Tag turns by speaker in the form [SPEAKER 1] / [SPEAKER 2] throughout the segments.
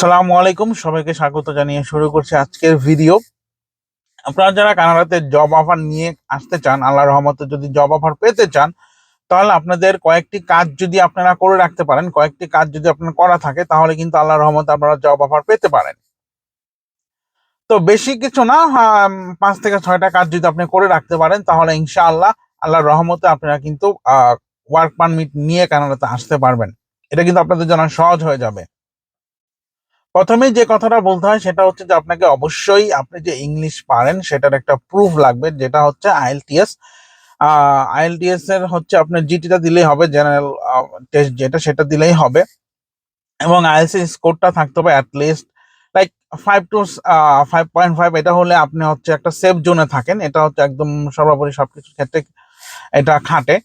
[SPEAKER 1] আসসালামু আলাইকুম, সবাইকে স্বাগত জানিয়ে শুরু করছি আজকের ভিডিও। আপনারা যারা কানাডাতে জব অফার নিয়ে আসতে চান, আল্লাহর রহমতে যদি জব অফার পেতে চান, তাহলে আপনাদের কয়েকটি কাজ যদি আপনারা করে রাখতে পারেন, কয়েকটি কাজ যদি আপনার করা থাকে, তাহলে কিন্তু আল্লাহর রহমতে আপনারা জব অফার পেতে পারেন। তো বেশি কিছু না, 5 থেকে 6টা কাজ যদি আপনি করে রাখতে পারেন, তাহলে ইনশাআল্লাহ আল্লাহর রহমতে আপনারা কিন্তু ওয়ার্ক পারমিট নিয়ে কানাডাতে আসতে পারবেন। এটা কিন্তু আপনাদের জন্য সহজ হয়ে যাবে। প্রথমে যে কথাটা বলতে হয় সেটা হচ্ছে যে আপনাকে অবশ্যই আপনি যে ইংলিশ পারেন সেটার একটা প্রুফ লাগবে, যেটা হচ্ছে আইএলটিএস। আইএলটিএস এর হচ্ছে আপনার জিটিটা দিলেই হবে, জেনারেল টেস্ট যেটা, সেটা দিলেই হবে। এবং আইএলটিএস এর স্কোরটা থাকতে হবে অ্যাটলিস্ট লাইক 5 to 5.5। এটা হলে আপনি হচ্ছে একটা সেফ জোনে থাকেন। এটা হচ্ছে একদম সর্বোপরি সবকিছুর ক্ষেত্রে এটা খাটে।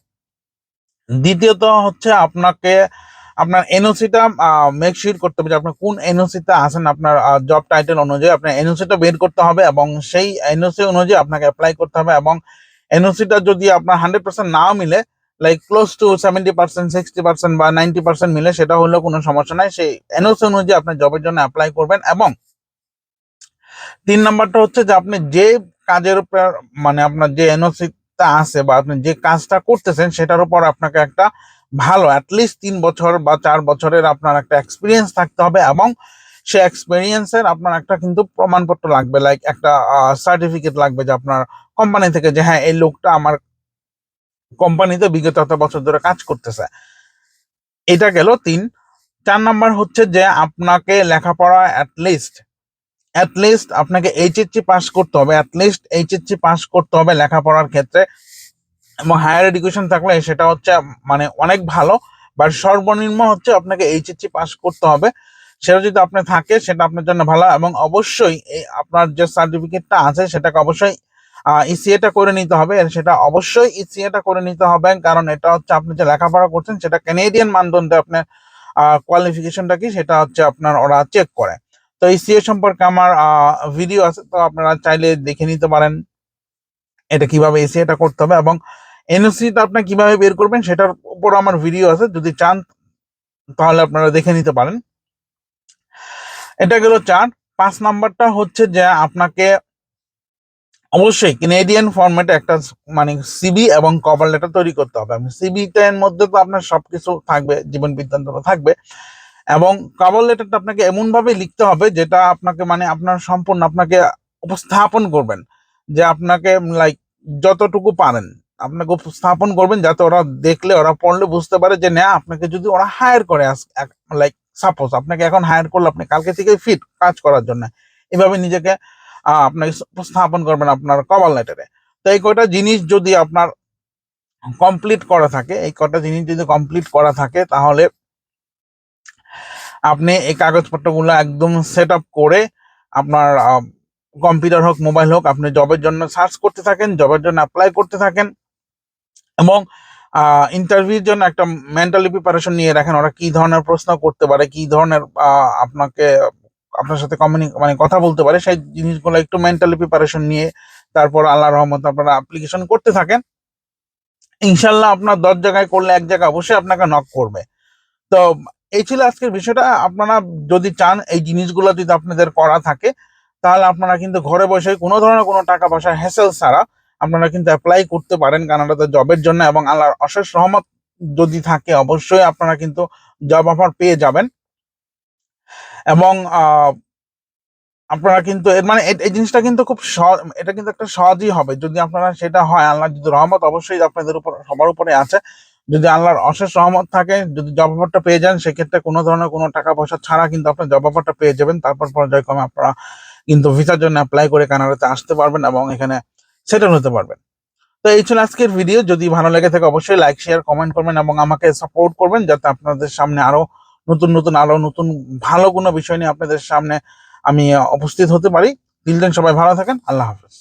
[SPEAKER 1] দ্বিতীয়ত হচ্ছে আপনাকে আপনার এনওসিটা মেক শিওর করতে হবে যে আপনার কোন এনওসিতে আছেন। আপনার জব টাইটেল অনুযায়ী আপনার এনওসিটা বের করতে হবে এবং সেই এনওসি অনুযায়ী আপনাকে অ্যাপ্লাই করতে হবে। এবং এনওসিটা যদি আপনার 100% নাও মিলে, লাইক ক্লোজ টু 70%, 60% বা 90% মিলে, সেটা হলেও কোনো সমস্যা নাই। সেই এনওসি অনুযায়ী আপনার জবের জন্য অ্যাপ্লাই করবেন। এবং 3 নম্বরটা হচ্ছে যে আপনি যে কাজের উপর, মানে আপনার যে এনওসিটা আছে বা আপনি যে কাজটা করতেছেন সেটার উপর আপনাকে একটা ভালো অ্যাটলিস্ট 3 বছর বা 4 বছরের আপনার একটা এক্সপিরিয়েন্স থাকতে হবে। এবং সে এক্সপিরিয়েন্সের আপনার একটা কিন্তু প্রমাণপত্র লাগবে, লাইক একটা সার্টিফিকেট লাগবে যে আপনার কোম্পানি থেকে, যে হ্যাঁ এই লোকটা আমার কোম্পানিতে বিগত এত বছর ধরে কাজ করতেছে। এটা গেল 3। 4 নম্বর হচ্ছে যে আপনাকে লেখাপড়া অ্যাটলিস্ট আপনাকে এইচএসসি পাস করতে হবে, অ্যাটলিস্ট এইচএসসি পাস করতে হবে লেখাপড়ার ক্ষেত্রে। এবং হায়ার এডুকেশন থাকলে সেটা হচ্ছে মানে অনেক ভালো, বাট সর্বনিম্ন হচ্ছে আপনাকে এইচএসসি পাস করতে হবে। সেটা যদি আপনি থাকে সেটা আপনার জন্য ভালো। এবং অবশ্যই এই আপনার যে সার্টিফিকেটটা আছে সেটাকে অবশ্যই ইসিএটা করে নিতে হবে। সেটা অবশ্যই ইসিএটা করে নিতে হবে, কারণ এটা হচ্ছে আপনি যে লেখাপড়া করছেন সেটা ক্যানেডিয়ান মানদণ্ডে আপনার কোয়ালিফিকেশনটা কি সেটা হচ্ছে আপনার ওরা চেক করে। তো ইসিএ সম্পর্কে আমার ভিডিও আছে, তো আপনারা চাইলে দেখে নিতে পারেন এটা কিভাবে এসিএটা করতে হবে। এবং এনওসিটা আপনি কিভাবে বের করবেন সেটার উপর আমার ভিডিও আছে, যদি চান তাহলে আপনারা দেখে নিতে পারেন। এটা গেল 4। 5 নম্বরটা হচ্ছে যে আপনাকে অবশ্যই ক্যানেডিয়ান ফরম্যাটে একটা মানে সিবি এবং কভার লেটার তৈরি করতে হবে। সিবিটার মধ্যে তো আপনার সবকিছু থাকবে, জীবন বৃত্তান্ত থাকবে। এবং কভার লেটারটা আপনাকে এমন ভাবে লিখতে হবে যেটা আপনাকে মানে আপনার সম্পূর্ণ আপনাকে উপস্থাপন করবেন, যে আপনাকে লাইক যতটুকু পারেন আপনাকে উপস্থাপন করবেন, যাতে ওরা দেখলে, ওরা পড়লে বুঝতে পারে যে না, আপনাকে যদি ওরা হায়ার করে, লাইক সাপোজ আপনাকে এখন হায়ার করলো, আপনি কালকে থেকে ফিট কাজ করার জন্য, এভাবে নিজেকে আপনাকে উপস্থাপন করবেন আপনার কভার লেটারে। তো এই কয়টা জিনিস যদি আপনার কমপ্লিট করা থাকে, এই কয়টা জিনিস যদি কমপ্লিট করা থাকে, তাহলে আপনি এই কাগজপত্রগুলো একদম সেট আপ করে আপনার কম্পিউটার হোক মোবাইল হোক, আপনি জবের জন্য সার্চ করতে থাকেন, জবের জন্য অ্যাপ্লাই করতে থাকেন। এবং ইন্টারভিউর জন্য একটা মেন্টালি প্রিপারেশন নিয়ে রাখেন, ওরা কি ধরনের প্রশ্ন করতে পারে, কি ধরনের আপনাকে আপনার সাথে মানে কথা বলতে পারে, সেই জিনিসগুলো একটু মেন্টালি প্রিপারেশন নিয়ে তারপর আল্লাহর রহমত আপনারা অ্যাপ্লিকেশন করতে থাকেন। ইনশাল্লাহ আপনার 10 জায়গায় করলে 1 জায়গায় অবশ্যই আপনাকে নক করবে। তো এই ছিল আজকের বিষয়টা। আপনারা যদি চান এই জিনিসগুলো যদি আপনাদের করা থাকে, তাহলে আপনারা কিন্তু ঘরে বসে কোনো ধরনের কোনো টাকা পয়সা হ্যাসেল ছাড়া আপনারা কিন্তু অ্যাপ্লাই করতে পারেন কানাডাতে জবের জন্য। এবং আল্লাহর অশেষ রহমত যদি থাকে, অবশ্যই আপনারা কিন্তু জব অফার পেয়ে যাবেন। এবং আপনারা কিন্তু এর মানে এই জিনিসটা কিন্তু খুব সহজ, এটা কিন্তু একটা সহজই হবে যদি আপনারা সেটা হয়। আল্লাহ যদি রহমত অবশ্যই আপনাদের উপর সবার উপরে আছে। যদি আল্লাহর অশেষ রহমত থাকে, যদি জব অফারটা পেয়ে যান, সেক্ষেত্রে কোনো ধরনের কোনো টাকা পয়সা ছাড়া কিন্তু আপনার জব অফারটা পেয়ে যাবেন। তারপর পর্যায়ক্রমে আপনারা কিন্তু ভিসার জন্য অ্যাপ্লাই করে কানাডাতে আসতে পারবেন এবং এখানে সেটেল হতে পারবেন। তো এই ছিল আজকের ভিডিও। যদি ভালো লেগে থাকে অবশ্যই লাইক শেয়ার কমেন্ট করবেন এবং আমাকে সাপোর্ট করবেন, যাতে আপনাদের সামনে আরো নতুন ভালো কোনো বিষয় নিয়ে আপনাদের সামনে আমি উপস্থিত হতে পারি। টিল দেন সবাই ভালো থাকেন। আল্লাহ হাফেজ।